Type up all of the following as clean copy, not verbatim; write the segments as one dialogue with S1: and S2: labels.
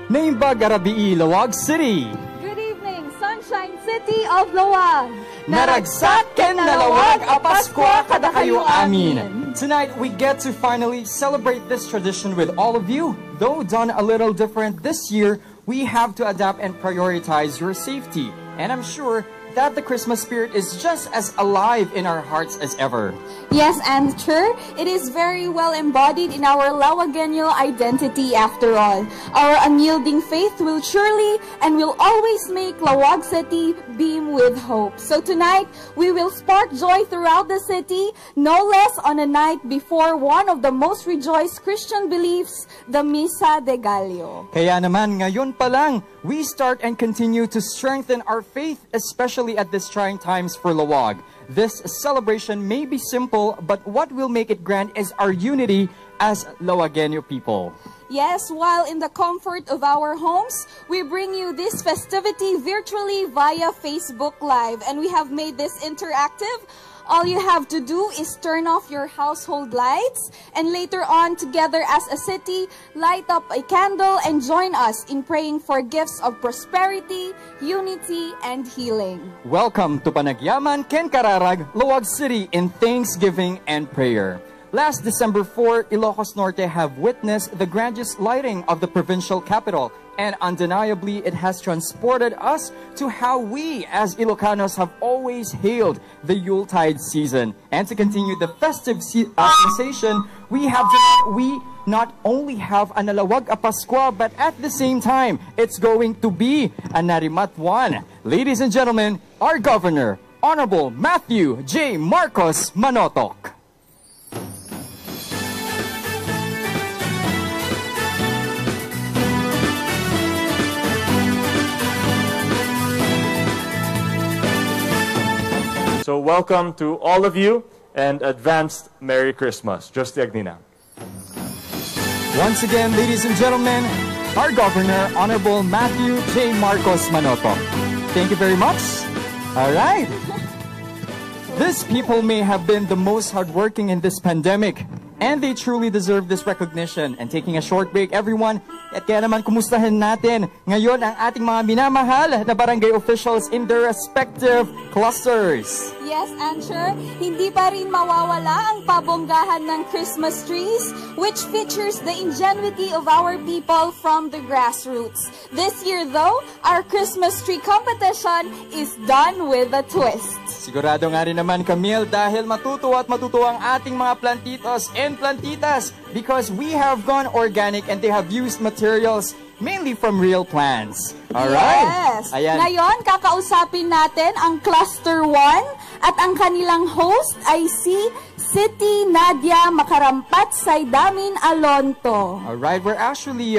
S1: Naimbag Arabii, Lawag City.
S2: Good evening, Sunshine City of Lawag.
S1: Naragsak ken nalawag a Pasko kada kayo amin. Tonight we get to finally celebrate this tradition with all of you. Though done a little different this year, we have to adapt and prioritize your safety. And I'm sure that the Christmas spirit is just as alive in our hearts as ever.
S2: Yes, and sure, it is very well embodied in our Lawagenyo identity after all. Our unyielding faith will surely and will always make Lawag City beam with hope. So tonight, we will spark joy throughout the city, no less on a night before one of the most rejoiced Christian beliefs, the Misa de Gallo.
S1: Kaya naman ngayon pa lang, we start and continue to strengthen our faith, especially at this trying times for Lawag. This celebration may be simple, but what will make it grand is our unity as Lawagenyo people.
S2: Yes, while in the comfort of our homes, we bring you this festivity virtually via Facebook Live, and we have made this interactive. All you have to do is turn off your household lights, and later on, together as a city, light up a candle and join us in praying for gifts of prosperity, unity, and healing.
S1: Welcome to Panagyaman Ken Kararag, Lawag City in thanksgiving and prayer. Last December 4, Ilocos Norte have witnessed the grandest lighting of the provincial capital, and undeniably it has transported us to how we as Ilocanos have always hailed the Yuletide season. And to continue the festive sensation, we not only have a Nalawag a Pasko, but at the same time, it's going to be a Narimatwan. Ladies and gentlemen, our Governor, Honorable Matthew J. Marcos Manotoc.
S3: So welcome to all of you and advanced Merry Christmas. Josti Agnina.
S1: Once again, ladies and gentlemen, our Governor, Honorable Matthew J. Marcos Manotoc. Thank you very much. All right. These people may have been the most hardworking in this pandemic, and they truly deserve this recognition. And taking a short break, everyone, at kaya naman kumustahin natin ngayon ang ating mga minamahal na barangay officials in their respective clusters.
S2: Yes, Answer, hindi pa rin mawawala ang pabonggahan ng Christmas trees, which features the ingenuity of our people from the grassroots. This year, though, our Christmas tree competition is done with a twist.
S1: Sigurado nga rin naman, Camille, dahil matutuwa at matutuwa ang ating mga plantitos and plantitas because we have gone organic and they have used materials mainly from real plants. Alright?
S2: Yes!
S1: Ayan.
S2: Ngayon, kakausapin natin ang Cluster 1 at ang kanilang host ay si City Nadia Makarampat Saydamin Alonto.
S1: Alright, we're actually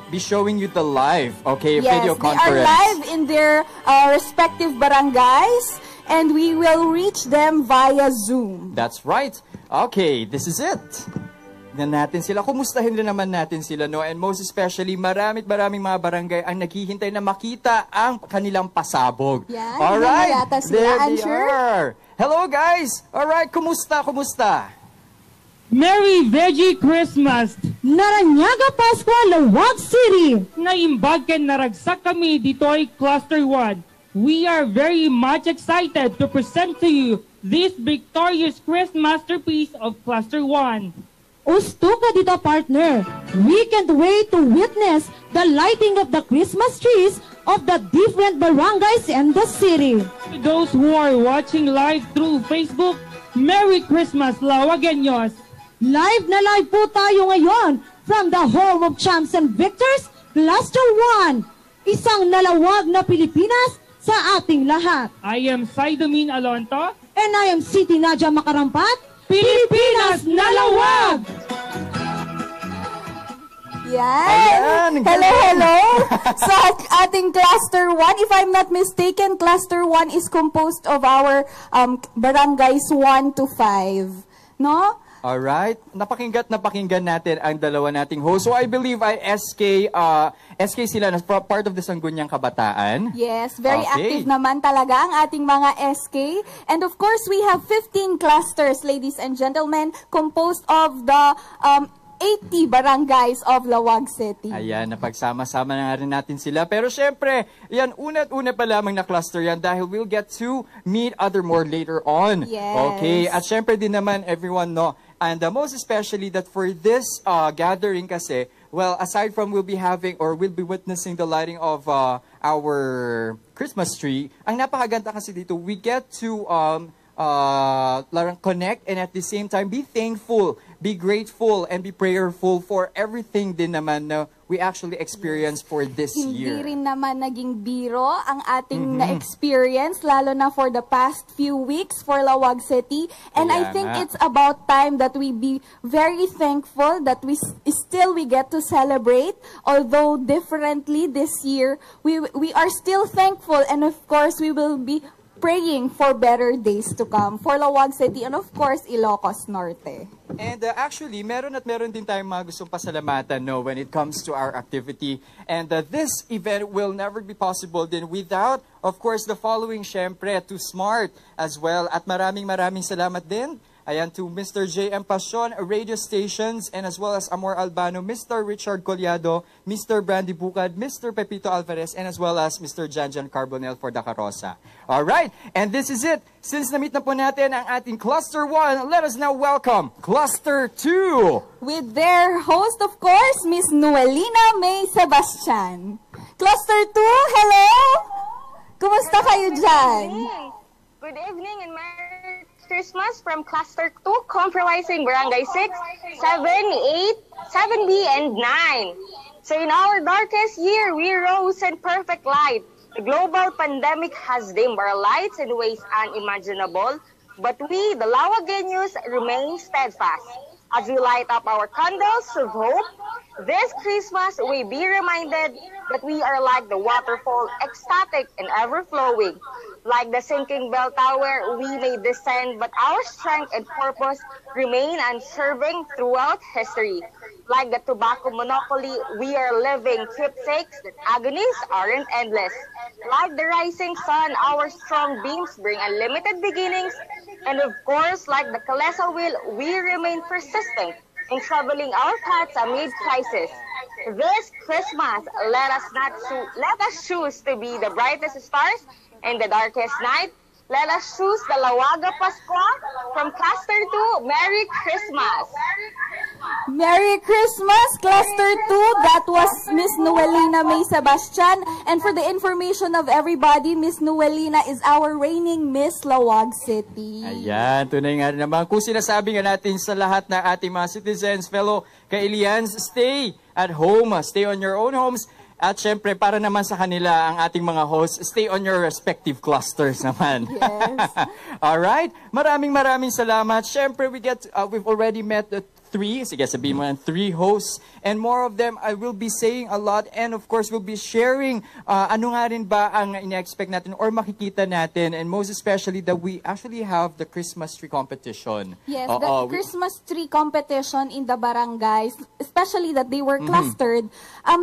S1: be showing you the live, okay,
S2: yes,
S1: video conference.
S2: They are live in their respective barangays and we will reach them via Zoom.
S1: That's right. Okay, this is it. Tignan natin sila. Kumustahin rin naman natin sila, no? And most especially, maraming mga barangay ang naghihintay na makita ang kanilang pasabog.
S2: Yan,
S1: alright,
S2: there
S1: they are. Hello guys! Alright, kumusta?
S4: Merry Veggie Christmas!
S5: Naranyaga Pasko, Lawag City!
S4: Naimbag ken naragsak kami dito ay Cluster 1. We are very much excited to present to you this victorious Christmas masterpiece of Cluster 1.
S5: Usto ka dito, partner. We can't wait to witness the lighting of the Christmas trees of the different barangays in the city.
S4: To those who are watching live through Facebook, Merry Christmas, Lawagenyos!
S5: Live na live po tayo ngayon from the home of champs and victors, Cluster 1. Isang nalawag na Pilipinas sa ating lahat.
S4: I am Saydamin Alonto.
S5: And I am City Nadia Makarampat.
S4: Pilipinas Nalawag!
S2: Yan! Hello! Sa ating Cluster 1, if I'm not mistaken, Cluster 1 is composed of our barangays 1 to 5. No?
S1: Alright, napakinggan natin ang dalawa nating host. So I believe ay SK sila na part of the Sangguniang Kabataan.
S2: Yes, very active naman talaga ang ating mga SK. And of course, we have 15 clusters, ladies and gentlemen, composed of the 80 barangays of Lawag City.
S1: Ayan, napagsama-sama na nga rin natin sila. Pero syempre, yan, una pa lamang na cluster yan dahil we'll get to meet other more later on.
S2: Yes.
S1: Okay, at syempre din naman everyone, no, and most especially that for this gathering kasi, well, aside from we'll be having or we'll be witnessing the lighting of our Christmas tree, ang napakaganda kasi dito, we get to connect and at the same time be thankful, be grateful, and be prayerful for everything din naman na we actually experienced for this year.
S2: Hindi rin naman naging biro ang ating na-experience, lalo na for the past few weeks for Lawag City. And I think it's about time that we be very thankful that we get to celebrate, although differently this year. We are still thankful, and of course we will be praying for better days to come for Lawag City and of course Ilocos Norte.
S1: And actually, meron din tayong mga gustong pasalamatan, no, when it comes to our activity. And this event will never be possible din without, of course, the following, syempre, to SMART as well. At maraming salamat din. Ayan, to Mr. J.M. Pasion, radio stations, and as well as Amor Albano, Mr. Richard Collado, Mr. Brandy Bucad, Mr. Pepito Alvarez, and as well as Mr. Janjan Carbonell for the Carosa. Alright, and this is it. Since na-meet na po natin ang ating Cluster 1, let us now welcome Cluster 2.
S2: With their host, of course, Miss Noelina May Sebastian. Cluster 2, hello! Kumusta kayo dyan?
S6: Good evening and Merry Christmas from Cluster 2, comprising Barangay 6, 7, 8, 7B, and 9. So in our darkest year, we rose in perfect light. The global pandemic has dimmed our lights in ways unimaginable, but we, the Lawageños, remain steadfast. As we light up our candles of hope, this Christmas we be reminded that we are like the waterfall, ecstatic and ever-flowing. Like the sinking bell tower, we may descend, but our strength and purpose remain unserving throughout history. Like the tobacco monopoly, we are living keepsakes that agonies aren't endless. Like the rising sun, our strong beams bring unlimited beginnings. And of course, like the Kalesa wheel, we remain persistent in traveling our paths amid crisis. This Christmas, let us choose to be the brightest stars in the darkest night. Let us choose the Lawaga Pascua from Cluster 2. Merry Christmas!
S2: Merry Christmas, Cluster 2. That was Miss Noelina May Sebastian. And for the information of everybody, Miss Noelina is our reigning Miss Lawag City.
S1: Ayan, tunay nga naman. Kung sinasabi nga natin sa lahat ng ating mga citizens, fellow Kailians, stay at home, stay on your own homes. At syempre, para naman sa kanila, ang ating mga hosts, stay on your respective clusters naman.
S2: Yes.
S1: Alright, maraming salamat. Syempre, we've already met the 3, sige sabihin mo yan, 3 hosts, and more of them I will be saying a lot, and of course we'll be sharing ano nga rin ba ang ina-expect natin or makikita natin, and most especially that we actually have the Christmas tree competition.
S2: Yes, the Christmas tree competition in the barangays, especially that they were clustered,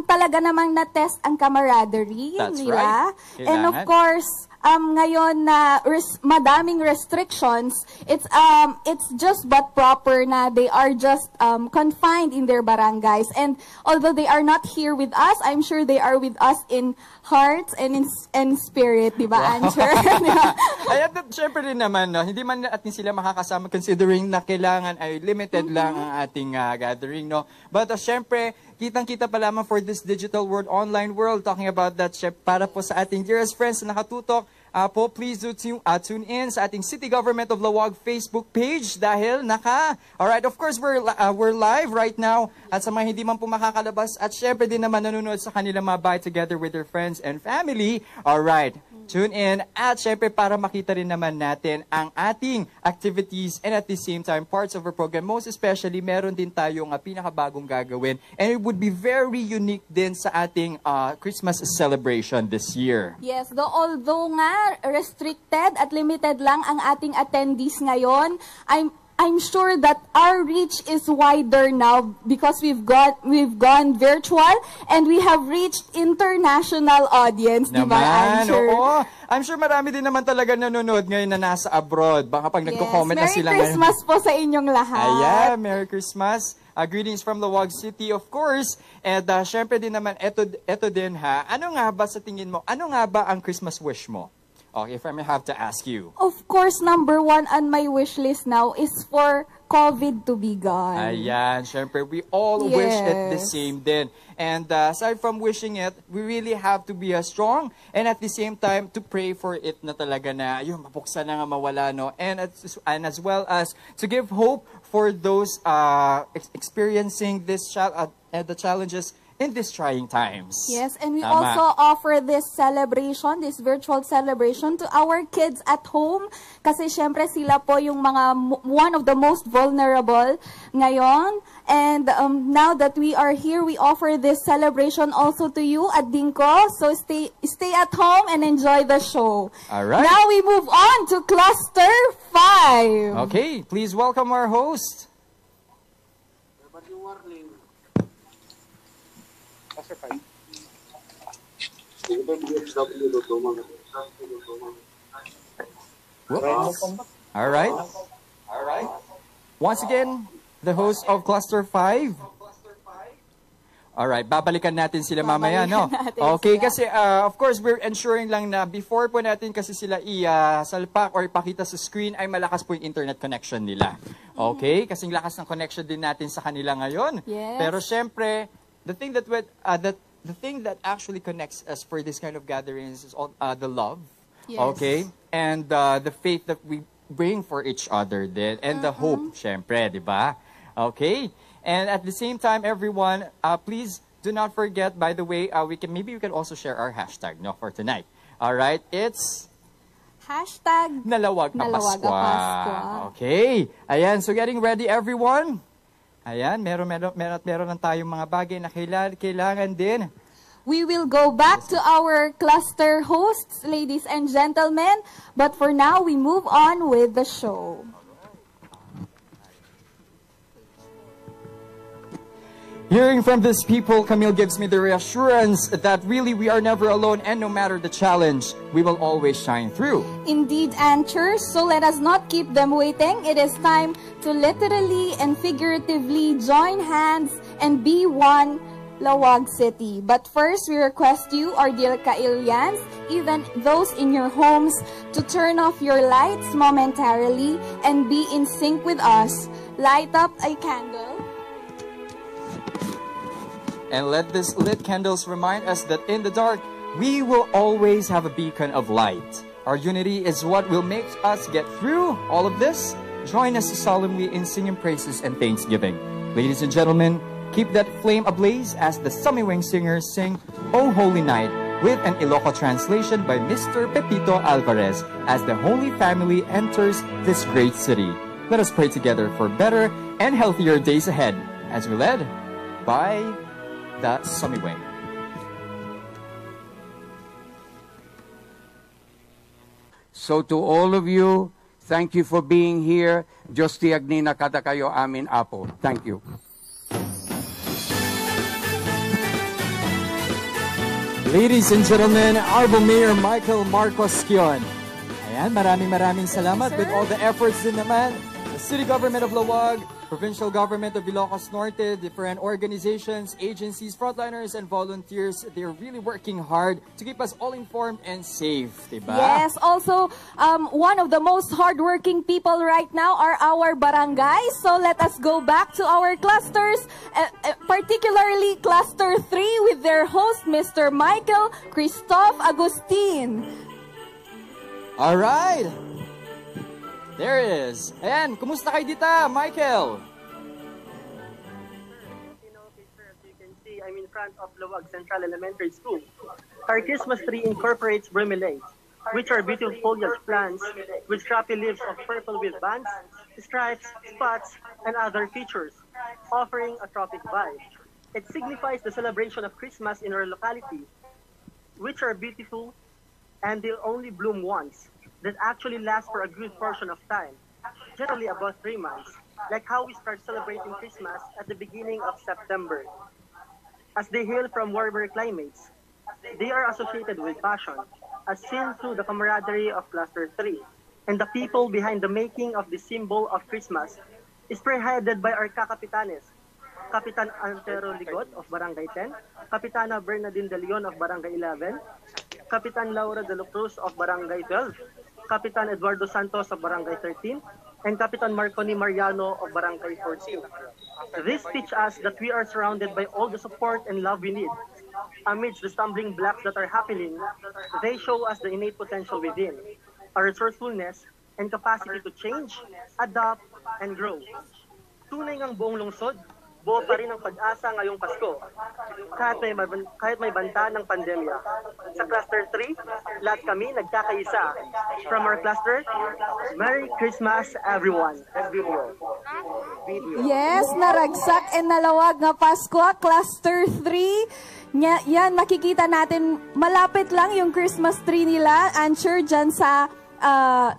S2: talaga namang na-test ang camaraderie nila.
S1: Right.
S2: And of course, ngayon na madaming restrictions, it's just but proper na they are just confined in their barangays. And although they are not here with us, I'm sure they are with us in hearts and in spirit, di ba, Answer?
S1: Ay, at syempre rin naman, no, hindi man natin sila makakasama considering na kailangan ay limited lang ang ating gathering, no? But syempre, kitang-kita pa lamang for this digital world, online world, talking about that, para po sa ating dearest friends na nakatutok, please do tune in sa ating City Government of Lawag Facebook page dahil alright, of course, we're live right now at sa mga hindi man po makakalabas at syempre din naman nanonood sa kanila mga bahay together with their friends and family. Alright, tune in at syempre para makita rin naman natin ang ating activities and at the same time parts of our program. Most especially, meron din tayong pinakabagong gagawin and it would be very unique din sa ating Christmas celebration this year.
S2: Yes, although nga restricted at limited lang ang ating attendees ngayon, I'm sure that our reach is wider now because we've gone virtual and we have reached international audience, di ba, Answer?
S1: Oo. I'm sure marami din naman talaga nanonood ngayon na nasa abroad. Baka pag nagko-comment na sila
S2: Merry Christmas po sa inyong lahat.
S1: Ayan, Merry Christmas. Greetings from Laoag City, of course. And syempre din naman, eto din ha. Ano nga ba sa tingin mo? Ano nga ba ang Christmas wish mo? Okay, if I may have to ask you.
S2: Of course, number one on my wish list now is for COVID to be gone.
S1: Ayan, syempre, we all wish it the same din. And aside from wishing it, we really have to be strong and at the same time to pray for it na talaga na yun, mapuksa na nga mawala, no? And as well as to give hope for those experiencing this the challenges in these trying times.
S2: Yes, and we
S1: Tama.
S2: also offer this celebration, this virtual celebration to our kids at home kasi syempre sila po yung mga one of the most vulnerable ngayon. And now that we are here, we offer this celebration also to you at Dinko. So stay at home and enjoy the show.
S1: All right.
S2: Now we move on to Cluster 5.
S1: Okay, please welcome our host. All right. Once again, the host of Cluster 5. All right, babalikan natin sila mamaya, no? Okay, kasi of course, we're ensuring lang na before po natin kasi sila salpak or ipakita sa screen ay malakas po yung internet connection nila. Okay? Kasing lakas ng connection din natin sa kanila ngayon.
S2: Yes.
S1: Pero syempre, the thing that actually connects us for this kind of gatherings is all, the love.
S2: Yes.
S1: Okay? And the faith that we bring for each other din. And the hope, syempre, di ba? Okay? And at the same time, everyone, please do not forget, by the way, maybe we can also share our hashtag, no, for tonight. All right? It's
S2: Hashtag
S1: Nalawag ang
S2: Nalawag ang
S1: Paskwa.
S2: Paskwa.
S1: Okay. Ayan, so getting ready, everyone. Ayan, meron lang tayong mga bagay na kailangan din.
S2: We will go back to our cluster hosts, ladies and gentlemen. But for now, we move on with the show.
S1: Hearing from these people, Camille gives me the reassurance that really we are never alone and no matter the challenge, we will always shine through.
S2: Indeed, answers. So let us not keep them waiting. It is time to literally and figuratively join hands and be one Laoag City. But first, we request you, our dear Kailians, even those in your homes, to turn off your lights momentarily and be in sync with us. Light up a candle.
S1: And let these lit candles remind us that in the dark, we will always have a beacon of light. Our unity is what will make us get through all of this. Join us solemnly in singing praises and thanksgiving. Ladies and gentlemen, keep that flame ablaze as the Sumiweng singers sing O Holy Night with an Ilocos translation by Mr. Pepito Alvarez as the Holy Family enters this great city. Let us pray together for better and healthier days ahead as we led by the Sumiweng.
S7: So to all of you, thank you for being here. Diyos tiagni na kada kayo amin apo. Thank you.
S1: Ladies and gentlemen, Honorable Mayor Michael Marcos Kion. Ayan, maraming salamat with all the efforts din naman. The City Government of Laoag, Provincial Government of Ilocos Norte, different organizations, agencies, frontliners, and volunteers, they're really working hard to keep us all informed and safe, diba?
S2: Yes, also, one of the most hardworking people right now are our barangays. So let us go back to our clusters, particularly Cluster 3 with their host, Mr. Michael Christoph Agustin.
S1: All right. There it is. Ayan, kumusta kayo dita, Michael?
S8: As you can see, I'm in front of Laoag Central Elementary School. Our Christmas tree incorporates bromelates, which are beautiful foliage plants with scrappy leaves of purple with bands, stripes, spots, and other features, offering a tropic vibe. It signifies the celebration of Christmas in our locality, which are beautiful and they'll only bloom once, that actually last for a good portion of time, generally about 3 months, like how we start celebrating Christmas at the beginning of September. As they hail from warmer climates, they are associated with passion, as seen through the camaraderie of Cluster 3, and the people behind the making of the symbol of Christmas is spearheaded by our kakapitanes, Kapitan Antero Ligot of Barangay 10, Kapitana Bernadine De Leon of Barangay 11, Kapitan Laura De La Cruz of Barangay 12, Kapitan Eduardo Santos of Barangay 13, and Kapitan Marconi Mariano of Barangay 14. This teach us that we are surrounded by all the support and love we need. Amidst the stumbling blocks that are happening, they show us the innate potential within, our resourcefulness, and capacity to change, adapt, and grow. Tunay ngang buong lungsod, buo pa rin ang pag-asa ngayong Pasko, kahit may banta ng pandemya. Sa Cluster 3, lahat kami nagkakaisa. From our cluster, Merry Christmas everyone!
S2: Yes, naragsak and nalawag nga Pasko, Cluster 3. Yan, makikita natin, malapit lang yung Christmas tree nila, Answer, dyan sa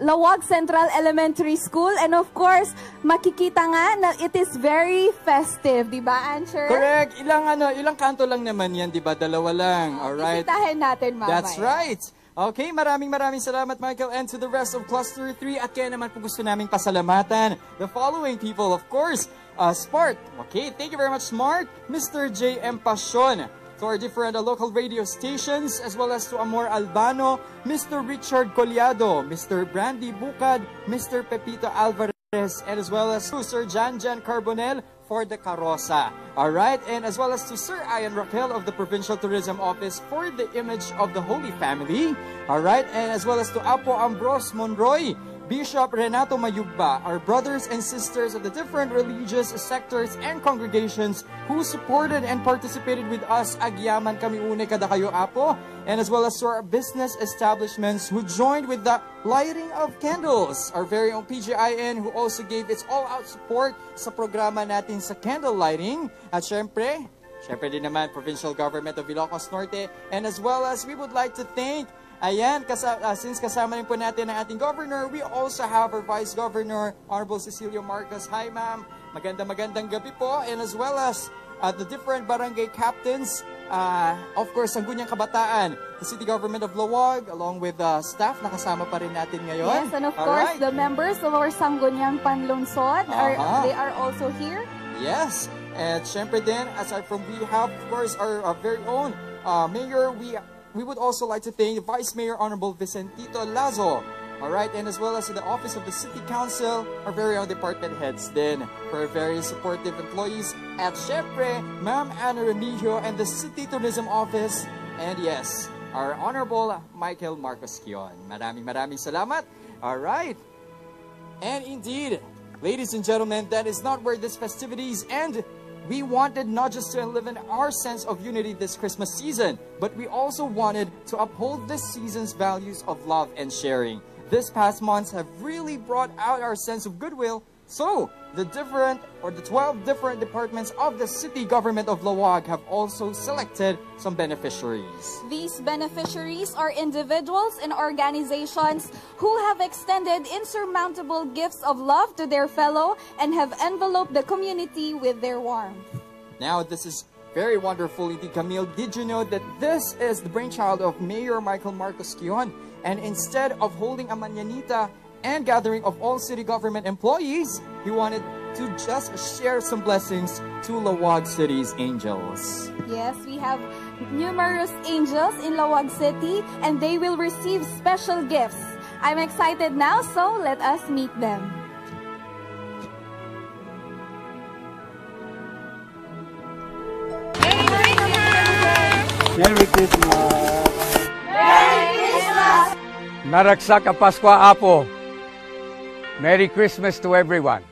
S2: Lawag Central Elementary School. And of course, makikita nga na it is very festive, di ba, Answer?
S1: Correct. Ilang kanto lang naman yan, di ba? Dalawa lang. Alright.
S2: Isitahin natin mamaya.
S1: That's right. Okay, maraming salamat, Michael, and to the rest of Cluster 3. At kaya naman po gusto naming pasalamatan the following people, of course. Smart. Okay, thank you very much, Smart. Mr. J.M. Pasion. To our different local radio stations, as well as to Amor Albano, Mr. Richard Collado, Mr. Brandy Bucad, Mr. Pepito Alvarez, and as well as to Sir Jan Carbonel for the Carosa. Alright, and as well as to Sir Ian Raquel of the Provincial Tourism Office for the image of the Holy Family. Alright, and as well as to Apo Ambrose Monroy, Bishop Renato Mayugba, our brothers and sisters of the different religious sectors and congregations who supported and participated with us, Agyaman Kami Une Kada Kayo Apo, and as well as to our business establishments who joined with the lighting of candles. Our very own PGIN who also gave its all-out support sa programa natin sa candle lighting. At syempre din naman Provincial Government of Ilocos Norte, and as well as we would like to thank since kasama rin po natin ang ating governor, we also have our Vice Governor, Honorable Cecilio Marcos. Hi, ma'am. Magandang gabi po. And as well as the different barangay captains, of course, Sangguniang Kabataan, the City Government of Lawag, along with staff na kasama pa rin natin ngayon.
S2: Yes, and of course, the members of our Sangguniang Panlungsod, they are also here.
S1: Yes. And syempre din, aside from we have, of course, our very own mayor, we would also like to thank Vice Mayor Honorable Vicentito Lazo. Alright, and as well as the Office of the City Council, our very own department heads din, for our very supportive employees. At syempre, Ma'am Ana Remigio and the City Tourism Office. And yes, our Honorable Michael Marcos Kion. Maraming salamat. Alright. And indeed, ladies and gentlemen, that is not where this festivities end. We wanted not just to live in our sense of unity this Christmas season, but we also wanted to uphold this season's values of love and sharing. This past months have really brought out our sense of goodwill. So, the 12 different departments of the City Government of Lawag have also selected some beneficiaries.
S2: These beneficiaries are individuals and organizations who have extended insurmountable gifts of love to their fellow and have enveloped the community with their warmth.
S1: Now, this is very wonderful indeed, Camille. Did you know that this is the brainchild of Mayor Michael Marcos Kion? And instead of holding a mañanita and gathering of all city government employees, he wanted to just share some blessings to Lawag City's angels.
S2: Yes, we have numerous angels in Lawag City, and they will receive special gifts. I'm excited now, so let us meet them.
S7: Merry Christmas!
S2: Merry Christmas!
S7: Naragsak ka Pasko Apo! Merry Christmas to everyone!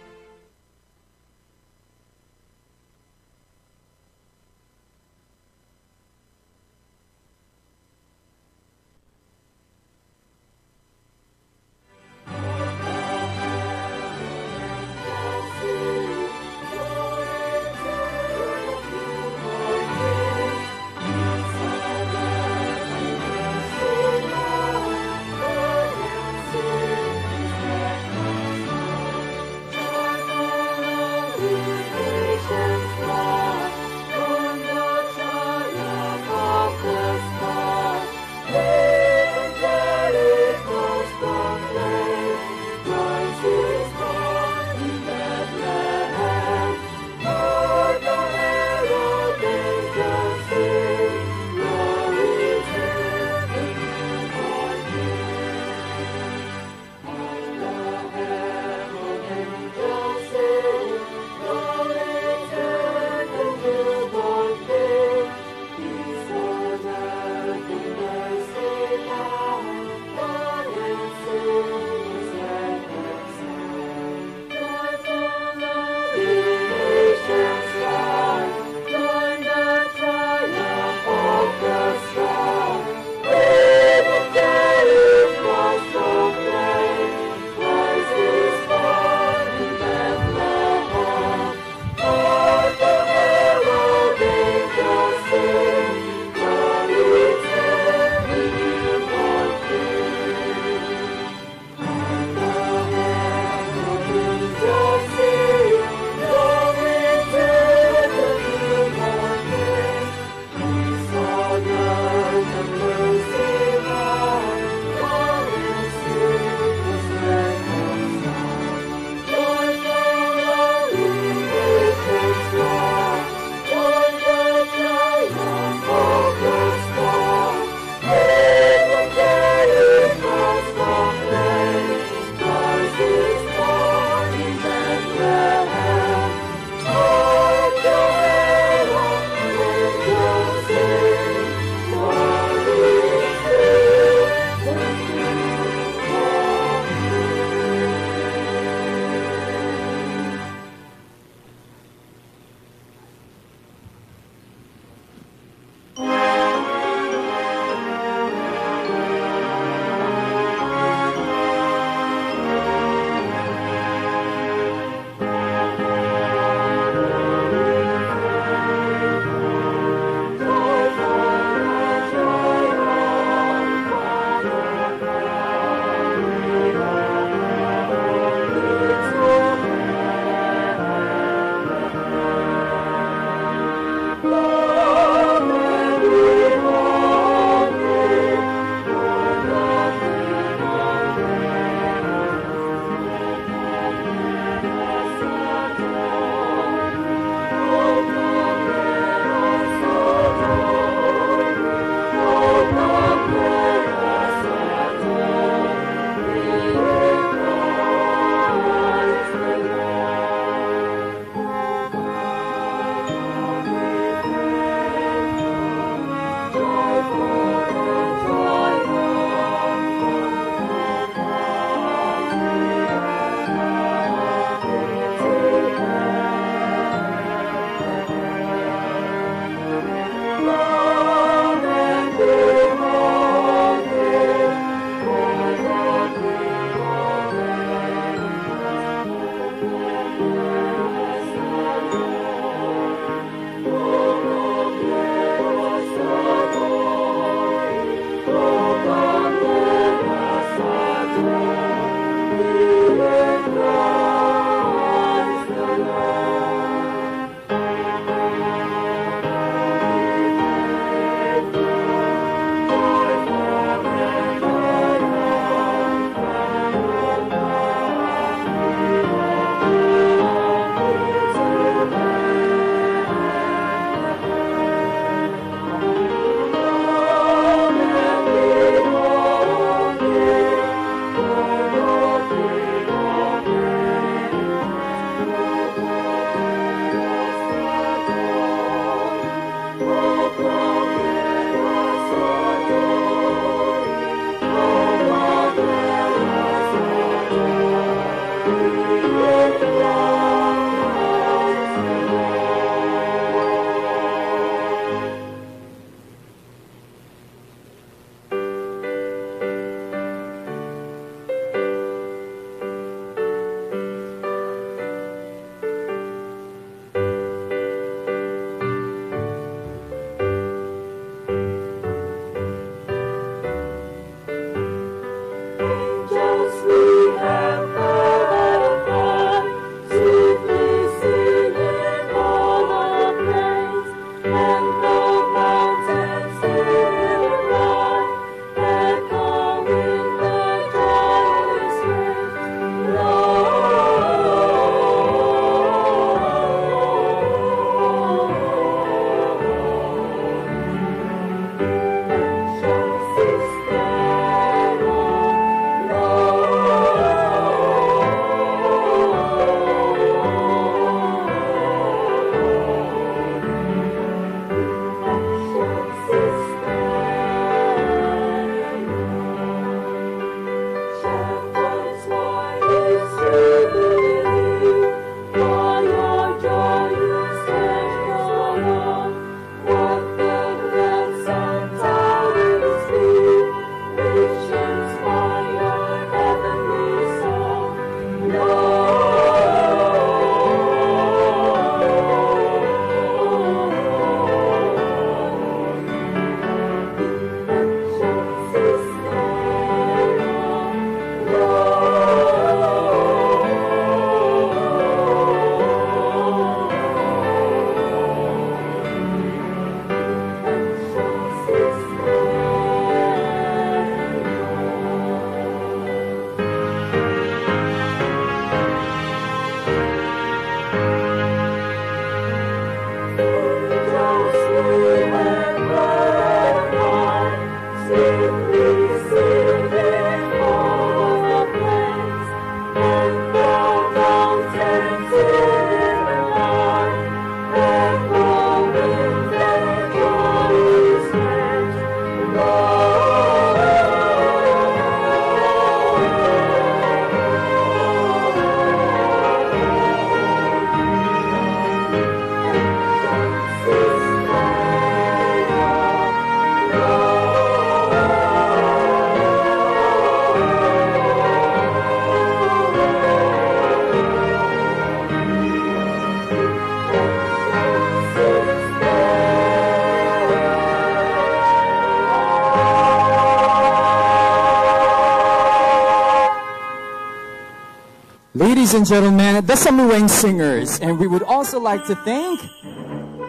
S1: Ladies and gentlemen, the Samueng Singers, and we would also like to thank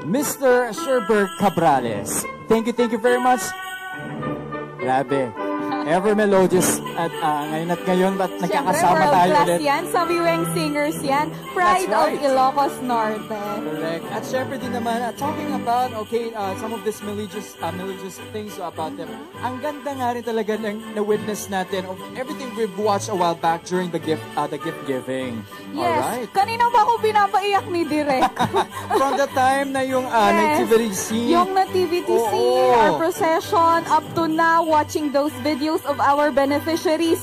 S1: Mr. Sherberg Cabrales. Thank you very much. Grabe. Ever melodious at ngayon ba't nagkakasama tayo
S2: world-class
S1: ulit?
S2: yan, Samueng Singers yan. Pride of Ilocos Norte.
S1: Correct. At syempre din naman, talking about, some of these melodious things about them. Ang ganda nga rin talaga ng na-witness natin of everything we've watched a while back during the gift giving.
S2: Yes.
S1: Alright.
S2: Kanina pa ako pinapaiyak ni Direk.
S1: From the time na yung nativity scene.
S2: Yung nativity scene, our procession, up to now, watching those videos of our beneficiaries,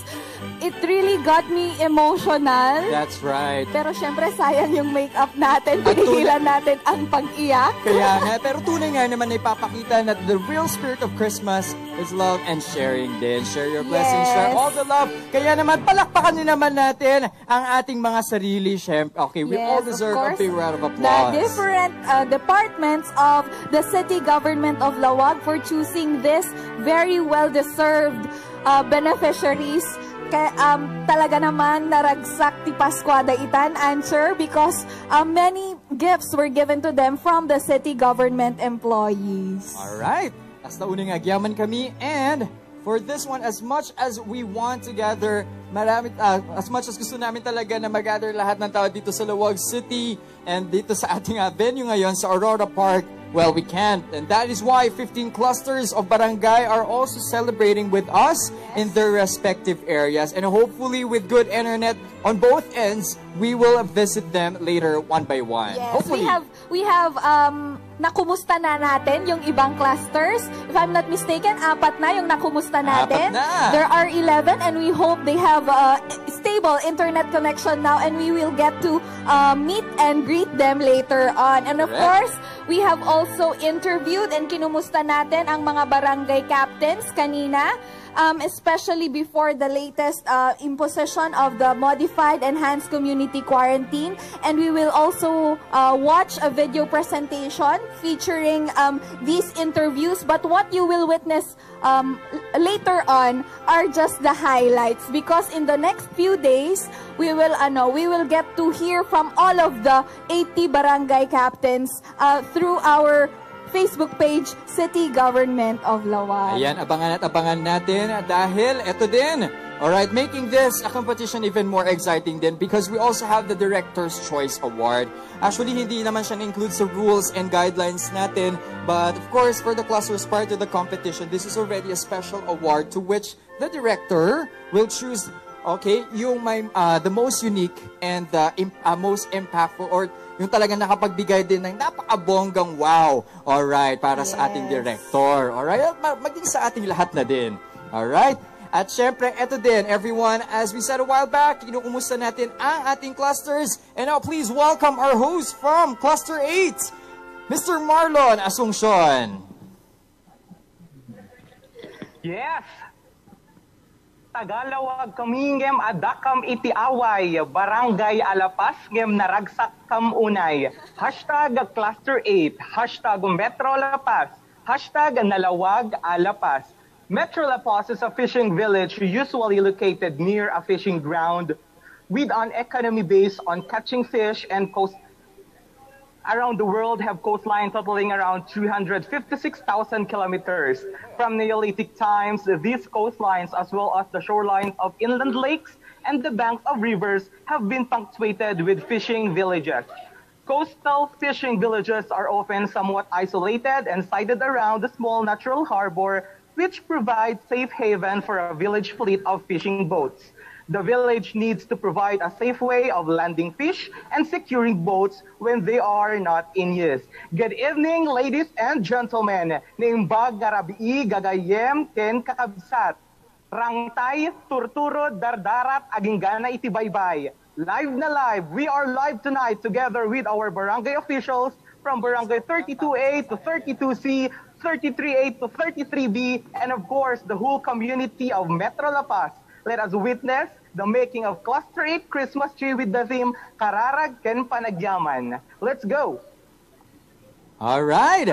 S2: it really got me emotional.
S1: That's right.
S2: Pero syempre, sayang yung makeup natin. Pinigilan natin ang pag-iyak.
S1: Kaya nga, pero tunay nga naman na ipapakita na the real spirit of Christmas is love and sharing din. Share your blessings, share all the love. Kaya naman, palakpakan din naman natin ang ating mga sarili. Syempre, we all deserve a big round of applause.
S2: The different departments of the city government of Lawag for choosing this very well-deserved beneficiaries. Talaga naman naragsak ti Pascuada Itan answer because many gifts were given to them from the city government employees.
S1: Alright, hasta uning agyaman kami, and for this one, as much as we want to gather, as much as gusto namin talaga na mag-gather lahat ng tao dito sa Lawag City and dito sa ating venue ngayon sa Aurora Park, well, we can't. And that is why 15 clusters of barangay are also celebrating with us in their respective areas. And hopefully with good internet on both ends, we will visit them later one by one.
S2: Yes,
S1: hopefully.
S2: we have nakumusta na natin yung ibang clusters. If I'm not mistaken, 4 na yung nakumusta natin.
S1: 4 na.
S2: There are 11 and we hope they have a stable internet connection now and we will get to meet and greet them later on. And of course, we have also interviewed and kinumusta natin ang mga barangay captains kanina, especially before the latest imposition of the modified enhanced community quarantine. And we will also watch a video presentation featuring these interviews. But what you will witness later on are just the highlights, because in the next few days we will get to hear from all of the 80 barangay captains through our Facebook page, City Government of Lawag.
S1: Ayan, abangan at abangan natin dahil eto din. Alright, making this a competition even more exciting din because we also have the Director's Choice Award. Actually, hindi naman siya include sa rules and guidelines natin, but of course, for the clusters part of the competition, this is already a special award to which the director will choose, yung the most unique and most impactful, or yung talagang nakapagbigay din ng napakabonggang wow. Alright, para sa ating director. Alright, maging sa ating lahat na din. Alright? At syempre, eto din, everyone, as we said a while back, kinukumusta natin ang ating clusters. And now, please welcome our host from Cluster 8, Mr. Marlon Asuncion.
S9: Yes! Tagalawag kami ngem adakam iti away, barangay alapas ngem naragsak kam unay. Hashtag Cluster 8, hashtag Metro Lapas, hashtag Nalawag Alapas. Metro La Paz is a fishing village usually located near a fishing ground with an economy based on catching fish, and coast around the world have coastline totaling around 356,000 kilometers. From Neolithic times, these coastlines as well as the shorelines of inland lakes and the banks of rivers have been punctuated with fishing villages. Coastal fishing villages are often somewhat isolated and sited around a small natural harbor, which provides safe haven for a village fleet of fishing boats. The village needs to provide a safe way of landing fish and securing boats when they are not in use. Good evening, ladies and gentlemen. Naimbag garabii gagayem ken kakabsat. Rangtay, turturo, dardarat, aginggana itibaybay. Live na live. We are live tonight together with our barangay officials from Barangay 32A to 32C, 33A to 33B, and of course, the whole community of Metro La Paz. Let us witness the making of Cluster 8 Christmas tree with the theme, Kararag Ken Panagyaman. Let's go!
S1: Alright!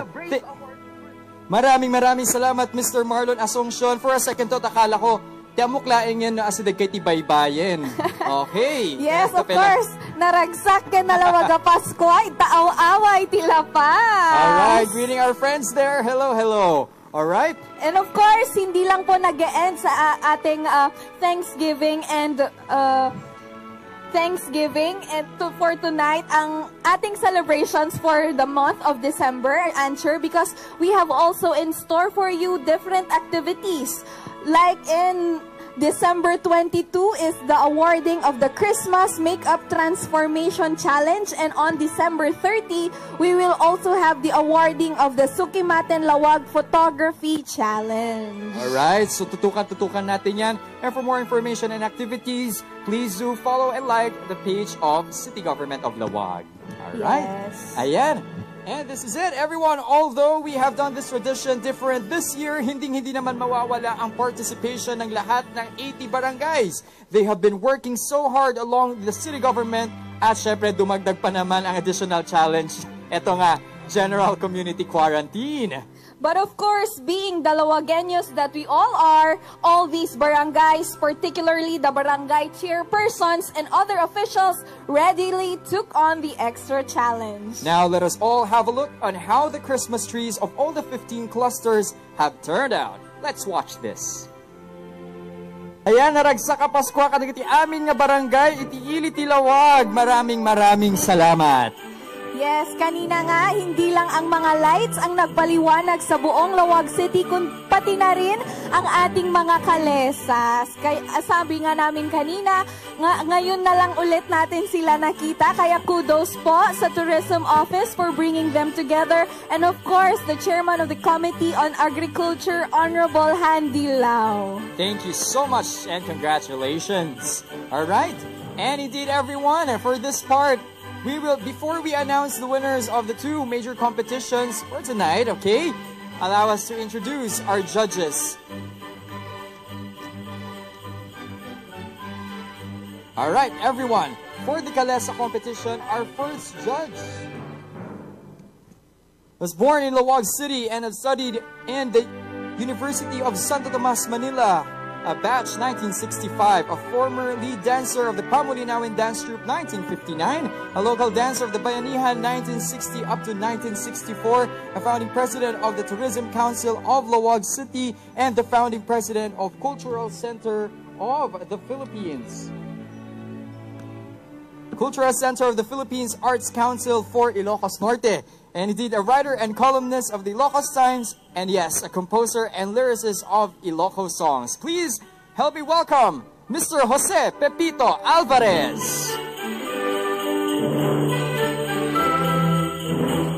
S1: Maraming salamat, Mr. Marlon Asuncion. For a second thought, akala ko tiamuklain yan na asidag kay tibaybayin. Okay.
S2: Yes, of course. Naragsak ka nalawaga Pasko ay taaw-away tilapas.
S1: Alright, greeting our friends there. Hello, hello. Alright.
S2: And of course, hindi lang po nag-e-end sa ating Thanksgiving and for tonight ang ating celebrations for the month of December, Answer, because we have also in store for you different activities. Like in December 22 is the awarding of the Christmas Makeup Transformation Challenge, and on December 30, we will also have the awarding of the Sukimaten Lawag Photography Challenge.
S1: Alright, so tutukan natin yan. And for more information and activities, please do follow and like the page of City Government of Lawag. Alright?
S2: Yes.
S1: Ayan. And this is it, everyone. Although we have done this tradition different this year, hindi naman mawawala ang participation ng lahat ng 80 barangays. They have been working so hard along the city government at syempre dumagdag pa naman ang additional challenge. Ito nga, General Community Quarantine.
S2: But of course, being Dalawagueños that we all are, all these barangays, particularly the barangay chairpersons and other officials, readily took on the extra challenge.
S1: Now let us all have a look on how the Christmas trees of all the 15 clusters have turned out. Let's watch this. Ayan, naragsak ka Pasko kadagiti amin nga barangay, iti Lawag. Maraming salamat.
S2: Yes, kanina nga, hindi lang ang mga lights ang nagpaliwanag sa buong Lawag City, pati na rin ang ating mga kalesas. Kaya sabi nga namin kanina, ngayon na lang ulit natin sila nakita, kaya kudos po sa Tourism Office for bringing them together. And of course, the Chairman of the Committee on Agriculture, Honorable Handy Lau.
S1: Thank you so much and congratulations. All right, and indeed everyone, for this part, we will, before we announce the winners of the two major competitions for tonight, okay, allow us to introduce our judges. All right, everyone, for the Kalesa competition, our first judge was born in Lawag City and has studied in the University of Santo Tomas, Manila, a batch 1965, a former lead dancer of the Pamulinawan Dance Troupe 1959, a local dancer of the Bayanihan 1960 up to 1964, a founding president of the Tourism Council of Lawag City, and the founding president of Cultural Center of the Philippines. Cultural Center of the Philippines Arts Council for Ilocos Norte, and indeed a writer and columnist of the Ilocos Times, and yes, a composer and lyricist of Ilocos songs. Please help me welcome Mr. Jose Pepito Alvarez.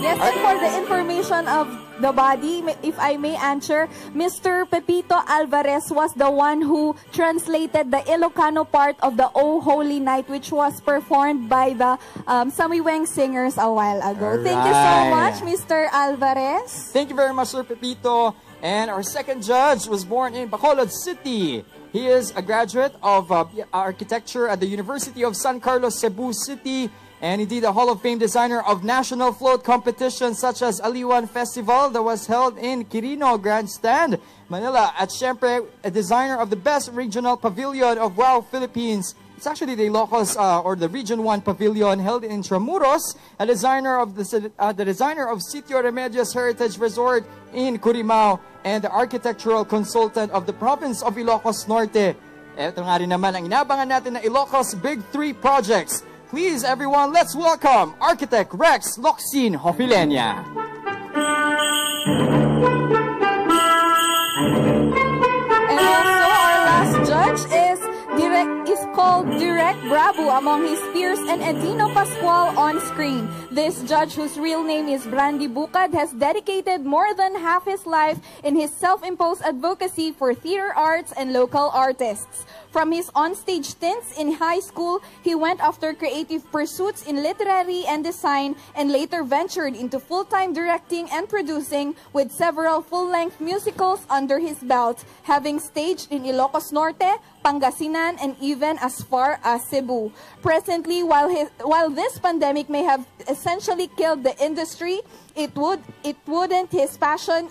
S2: Yes, and for the information of the body, if I may answer, Mr. Pepito Alvarez was the one who translated the Ilocano part of the O Holy Night, which was performed by the Samiweng singers a while ago.
S1: Right.
S2: Thank you so much, Mr. Alvarez.
S1: Thank you very much, Sir Pepito. And our second judge was born in Bacolod City. He is a graduate of architecture at the University of San Carlos, Cebu City, and indeed a Hall of Fame designer of national float competitions such as Aliwan Festival that was held in Quirino Grandstand, Manila. At syempre, a designer of the best regional pavilion of WOW Philippines. It's actually the Ilocos or the Region 1 Pavilion held in Intramuros, a designer of the designer of Sitio Remedios Heritage Resort in Curimao, and the architectural consultant of the province of Ilocos Norte. Ito nga rin naman ang inabangan natin na Ilocos Big 3 projects. Please, everyone, let's welcome Architect Rex Locsin Hofilenia.
S2: And also, our last judge is called Direct Bravo among his peers and Edino Pascual on screen. This judge, whose real name is Brandy Bukad, has dedicated more than half his life in his self-imposed advocacy for theater arts and local artists. From his onstage stints in high school, he went after creative pursuits in literary and design and later ventured into full-time directing and producing with several full-length musicals under his belt, having staged in Ilocos Norte, Pangasinan, and even as far as Cebu. Presently, while this pandemic may have essentially killed the industry, it wouldn't his passion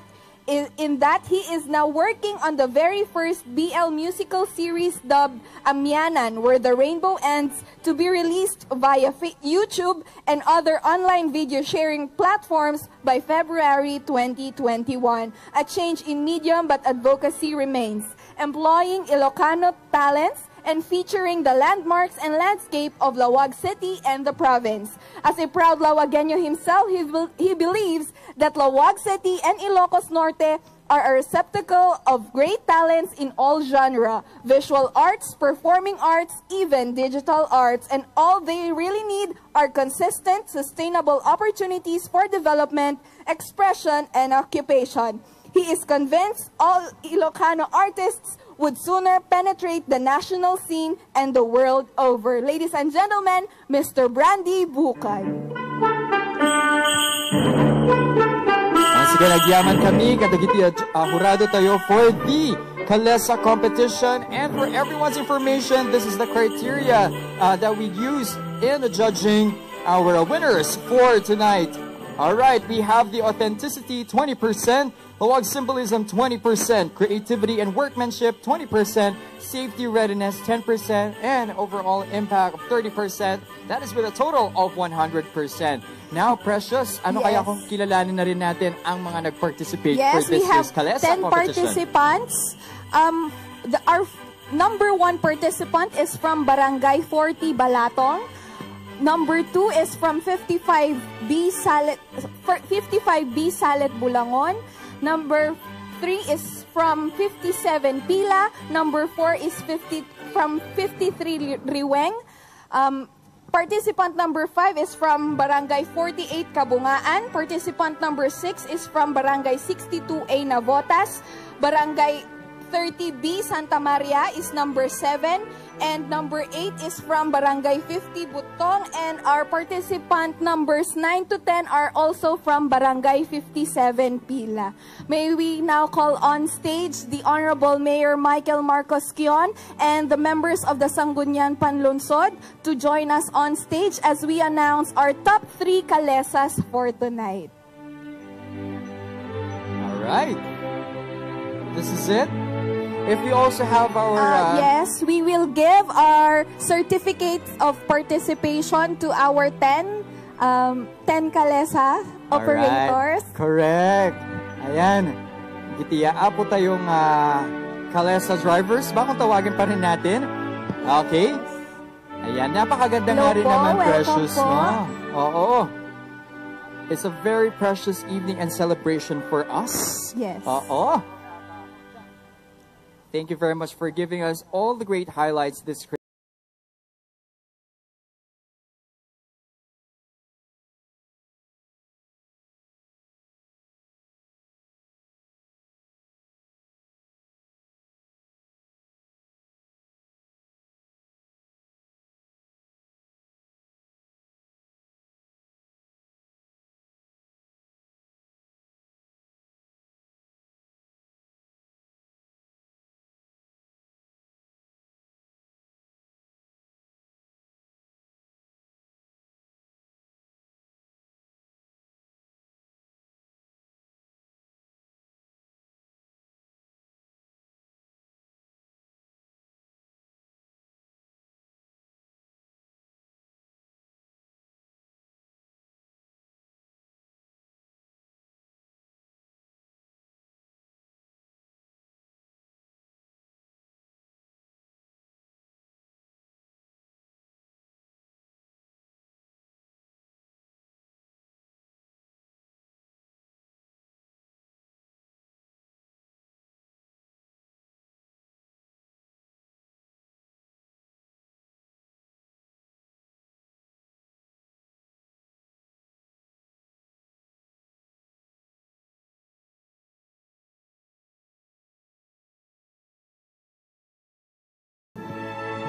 S2: in that he is now working on the very first BL musical series dubbed Amyanan, Where the Rainbow Ends, to be released via YouTube and other online video sharing platforms by February 2021. A change in medium but advocacy remains, employing Ilocano talents and featuring the landmarks and landscape of Laoag City and the province. As a proud Laoagueño himself, he believes that Laoag City and Ilocos Norte are a receptacle of great talents in all genre, visual arts, performing arts, even digital arts, and all they really need are consistent, sustainable opportunities for development, expression, and occupation. He is convinced all Ilocano artists would sooner penetrate the national scene and the world over. Ladies and gentlemen, Mr. Brandy Bukay.
S1: Once again, nagyaman kami, kadagiti hurado tayo for the Kalesa competition. And for everyone's information, this is the criteria that we use in judging our winners for tonight. Alright, we have the authenticity, 20%. Laoag symbolism, 20%. Creativity and workmanship, 20%. Safety readiness, 10%. And overall impact of 30%. That is with a total of 100%. Now, Precious, ano kaya kung kilalanin na rin natin ang mga nag-participate for this year's Kalesa competition?
S2: 10 participants. Our number 1 participant is from Barangay 40 Balatong. Number 2 is from 55B Salet Bulangon. Number 3 is from 57 Pila. Number 4 is from 53 Riweng. Participant number 5 is from Barangay 48 Kabungaan. Participant number 6 is from Barangay 62A Navotas. Barangay 30B Santa Maria is number 7. And number 8 is from Barangay 50 Butong. And our participant numbers 9 to 10 are also from Barangay 57 Pila. May we now call on stage the Honorable Mayor Michael Marcos Quion and the members of the Sangguniang Panlunsod to join us on stage as we announce our top 3 Kalesas for tonight.
S1: Alright. This is it. If we also have our...
S2: yes, we will give our certificates of participation to our 10 Kalesa operators.
S1: Alright. Correct. Ayan. Gitiyaa po tayong Kalesa drivers. Bakit tawagin pa rin natin? Okay. Ayan. Napakaganda nga rin naman, Precious. No? Oo. It's a very precious evening and celebration for us.
S2: Yes.
S1: Oo. Thank you very much for giving us all the great highlights this Christmas.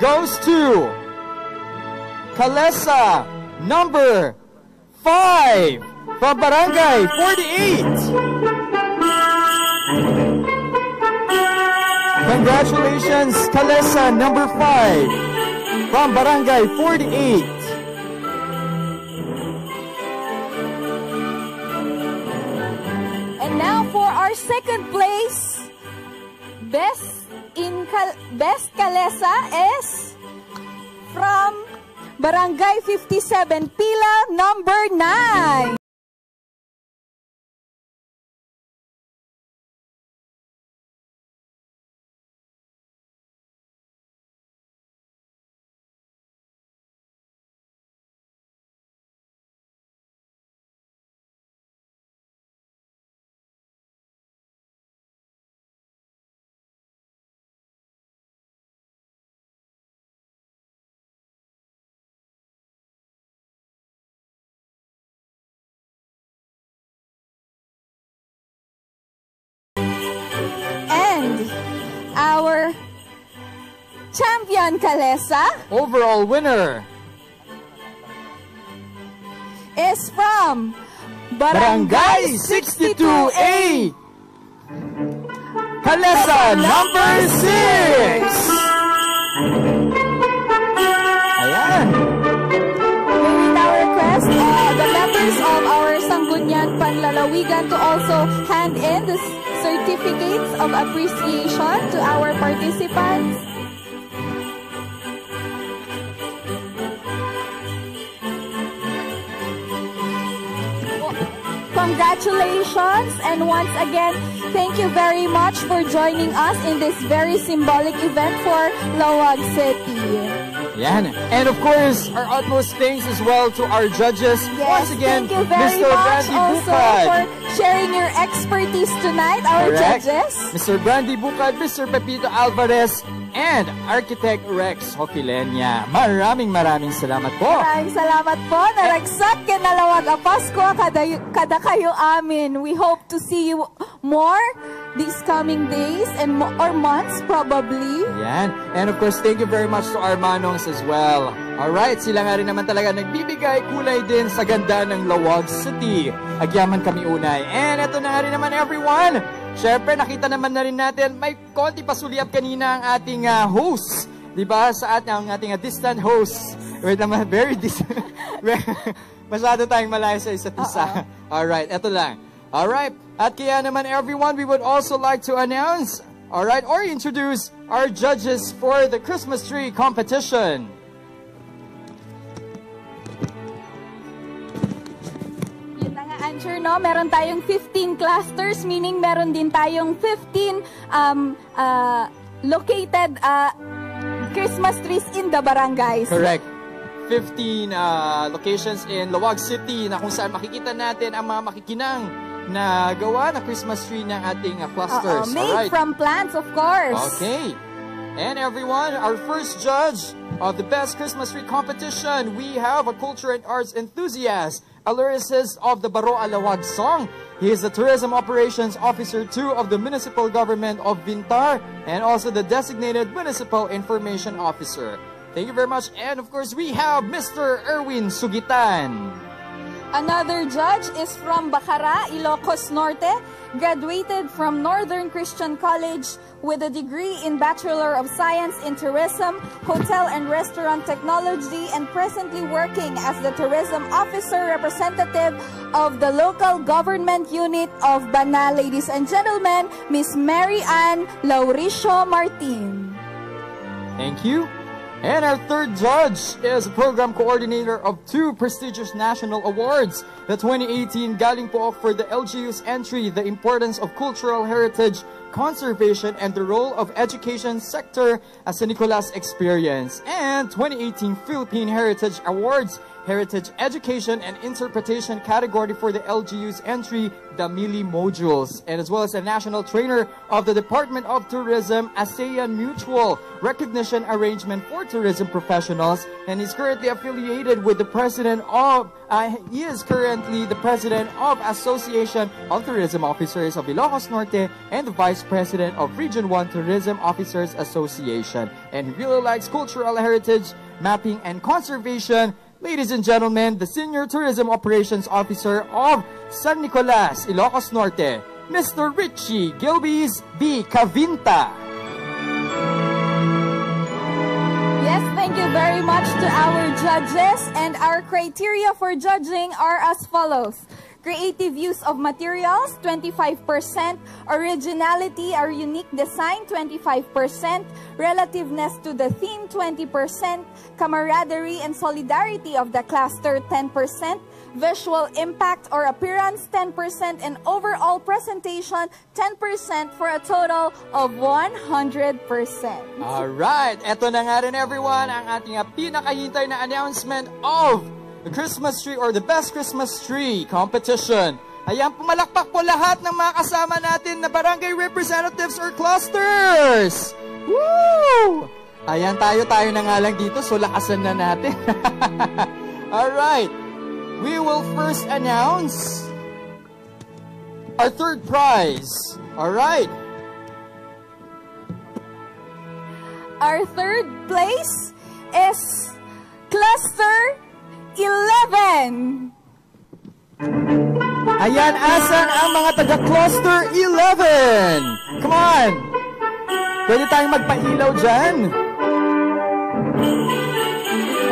S1: Goes to Kalesa number 5 from Barangay 48. Congratulations, Kalesa number 5 from Barangay 48.
S2: And now for our second place, Best Kalesa is from Barangay 57 Pila, number 9. Our champion Kalesa
S1: Overall winner
S2: is from
S1: Barangay 62A, Kalesa number 6. Ayan.
S2: We now request the members of our Sangguniang Panlalawigan to also hand in the certificates of appreciation to our participants. Congratulations, and once again, thank you very much for joining us in this very symbolic event for Laoag City.
S1: Yan. And of course, our utmost thanks as well to our judges.
S2: Yes,
S1: Once again,
S2: thank you very
S1: Mr.
S2: much
S1: Brandy
S2: also
S1: Bukad.
S2: for sharing your expertise tonight, our
S1: Correct.
S2: judges.
S1: Mr. Brandy Bukad, Mr. Pepito Alvarez, and Architect Rex Hofilenia. Maraming salamat po.
S2: Maraming salamat po. Naragsak kinalawag a Pasko kada kayo amin. We hope to see you more these coming days and or months probably.
S1: Yan. And of course, thank you very much to our manongs as well. Alright, sila nga rin naman talaga nagbibigay kulay din sa ganda ng Laoag City. Agyaman kami unay. And eto na nga rin naman everyone. Siyempre, nakita naman na rin natin, may konti pa sulyap kanina ang ating host. Diba? Sa ang ating distant host. Wait naman, very distant. Masyado tayong malayo sa isa't isa. Alright, eto lang. Alright, at kaya naman everyone, we would also like to announce, alright, or introduce our judges for the Christmas tree competition.
S2: Answer, no? Meron tayong 15 clusters, meaning meron din tayong 15 located Christmas trees in the barangays.
S1: Correct. 15 locations in Laoag City na kung saan makikita natin ang mga makikinang na gawa na Christmas tree ng ating clusters.
S2: Made from plants, of course.
S1: Okay. And everyone, our first judge of the Best Christmas Tree Competition, we have a culture and arts enthusiast, a lyricist of the Baroa Laoag song. He is the Tourism Operations Officer 2 of the Municipal Government of Vintar and also the Designated Municipal Information Officer. Thank you very much. And of course, we have Mr. Erwin Sugitan.
S2: Another judge is from Bacara, Ilocos Norte, graduated from Northern Christian College with a degree in Bachelor of Science in Tourism, Hotel and Restaurant Technology, and presently working as the Tourism Officer Representative of the Local Government Unit of Bana. Ladies and gentlemen, Miss Mary Ann Lauricio Martin.
S1: Thank you. And our third judge is a program coordinator of 2 prestigious national awards. The 2018 Galing po for the LGU's entry, the importance of cultural heritage, conservation, and the role of education sector as a Nicolas experience. And 2018 Philippine Heritage Awards, Heritage Education and Interpretation category for the LGU's entry, the Mili Modules, and as well as a national trainer of the Department of Tourism, ASEAN Mutual Recognition Arrangement for Tourism Professionals, and he's currently affiliated with the president of, he is currently the president of Association of Tourism Officers of Ilocos Norte and the vice president of Region 1 Tourism Officers Association, and he really likes cultural heritage, mapping, and conservation. Ladies and gentlemen, the Senior Tourism Operations Officer of San Nicolas, Ilocos Norte, Mr. Richie Gilbies B. Cavinta.
S2: Yes, thank you very much to our judges, and our criteria for judging are as follows. Creative use of materials, 25%. Originality or unique design, 25%. Relativeness to the theme, 20%. Camaraderie and solidarity of the cluster, 10%. Visual impact or appearance, 10%. And overall presentation, 10% for a total of 100%.
S1: Alright, eto na nga rin everyone ang ating pinakahintay na announcement of the Christmas tree or the best Christmas tree competition. Ayan, pumalakpak po lahat ng mga kasama natin na barangay representatives or clusters! Woo! Ayan, tayo na nga lang dito, so lakasan na natin. Alright, we will first announce our third prize. Alright.
S2: Our third place is Cluster 11.
S1: Ayan, asan ang mga taga-Cluster 11? Come on! Pwede tayong magpailaw dyan.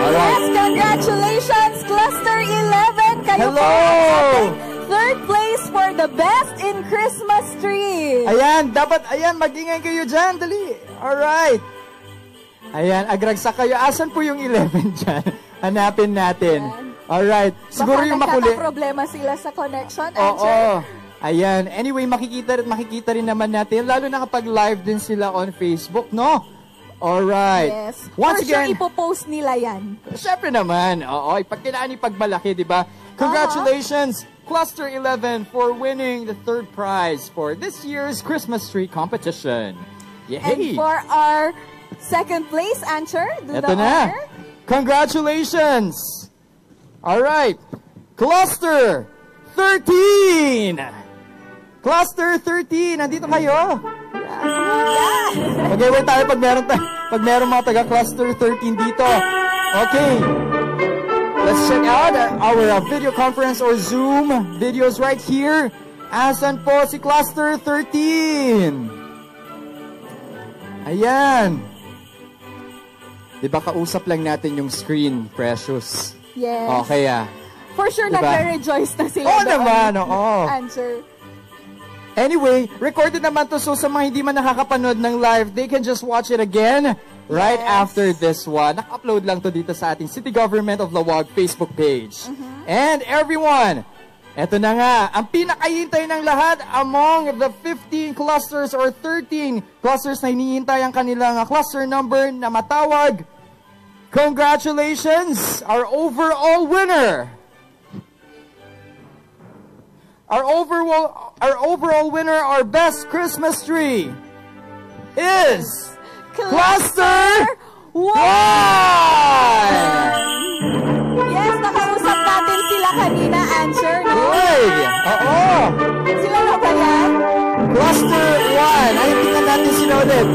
S1: Alright.
S2: Yes, congratulations, Cluster 11! Kayo
S1: Hello!
S2: po ang ating third place for the best in Christmas tree.
S1: Ayan, dapat, ayan, mag-ingay kayo dyan. Dali. Alright. Ayan, agragsak kayo. Asan po yung 11 dyan? Hanapin natin. Alright. Siguro yung makuli.
S2: Baka problema sila sa connection,
S1: Oo.
S2: Ancher.
S1: Ayan. Anyway, makikita rin naman natin. Lalo na kapag live din sila on Facebook, no? Alright.
S2: Yes.
S1: Once
S2: For sure,
S1: again,
S2: ipopost nila yan.
S1: syempre naman. Oo. Ipagkinaan ipagmalaki, di ba? Congratulations, Cluster 11, for winning the third prize for this year's Christmas tree competition. Yay!
S2: And for our second place, Ancher, do
S1: Eto
S2: the
S1: na.
S2: honor.
S1: Congratulations! Alright, Cluster 13! Cluster 13, nandito kayo? Yeah. Okay, wait tayo pag meron mga taga-Cluster 13 dito. Okay, let's check out our video conference or Zoom videos right here. Asan po si Cluster 13? Ayan. Diba kausap lang natin yung screen, Precious?
S2: Yes.
S1: Okay
S2: For sure,
S1: Diba?
S2: nagre-rejoice na sila.
S1: Oo
S2: doon.
S1: naman, oo.
S2: Answer.
S1: Anyway, recorded naman to, so sa mga hindi man nakakapanood ng live, they can just watch it again right after this one. Naka-upload lang to dito sa ating City Government of Laoag Facebook page. And everyone, eto na nga, ang pinakahintay ng lahat among the 15 clusters or 13 clusters na hinihintay ang kanilang cluster number na matawag. Congratulations, our overall winner. Our overall winner, our best Christmas tree is Cluster 1!
S2: Yes, nakausap natin sila kanina, Answer, no?
S1: Uy! Oo!
S2: Sila na ba yan?
S1: Cluster 1! Ay, tingnan natin sila ulit.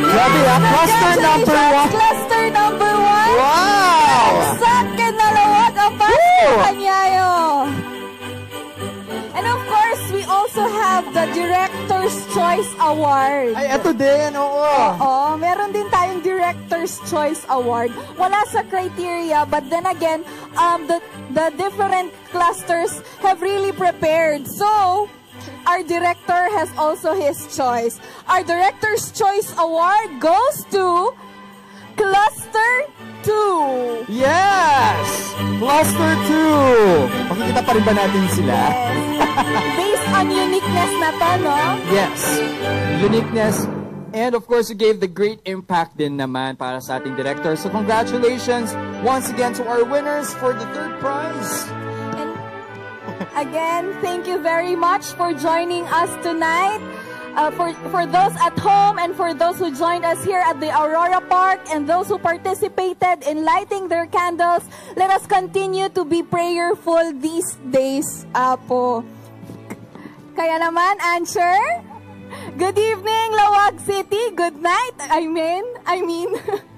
S1: Grabe Cluster number 1.
S2: Cluster number 1.
S1: Wow!
S2: Sakit na lawag ang Pasko Kanyayo. And of course, we also have the Director's Choice Award.
S1: Ay, eto din, oo.
S2: Oo, meron din tayong Director's Choice Award. Wala sa criteria, but then again, the different clusters have really prepared. So, our director has also his choice. Our Director's Choice Award goes to Cluster 2.
S1: Yes! Cluster 2! Makikita pa rin ba natin sila?
S2: Based on uniqueness na to, no?
S1: Yes. Uniqueness. And of course, you gave the great impact din naman para sa ating director. So congratulations once again to our winners for the third prize.
S2: And again, thank you very much for joining us tonight. For those at home and for those who joined us here at the Aurora Park and those who participated in lighting their candles, let us continue to be prayerful these days, Apo. Kaya naman, Answer, good evening, Laoag City. Good night, I mean.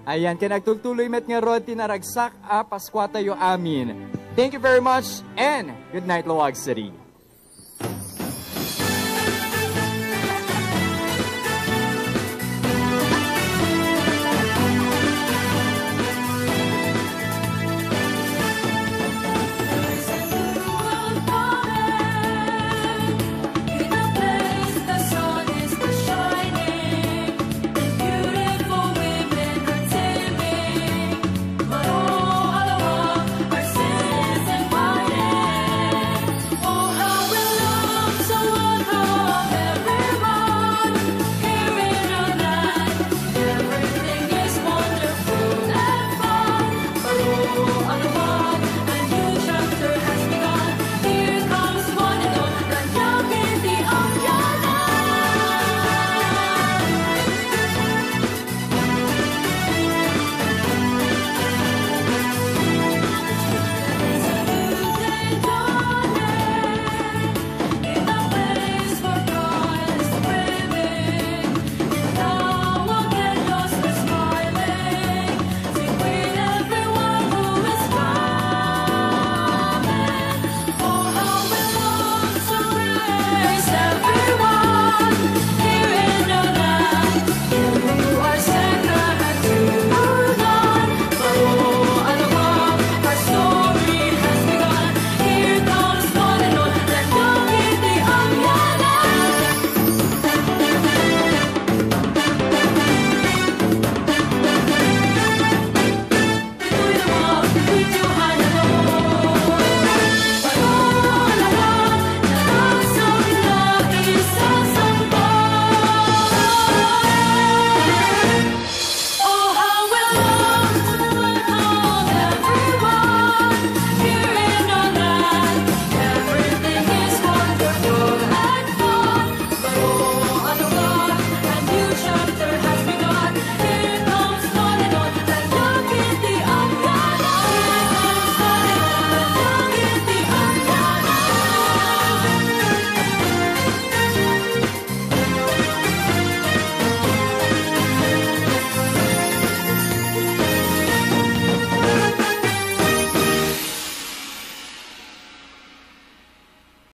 S1: Ayan, kaya nagtultuloy met nga rod tinaragsak Paskwata yo amin. Thank you very much and good night, Laoag City.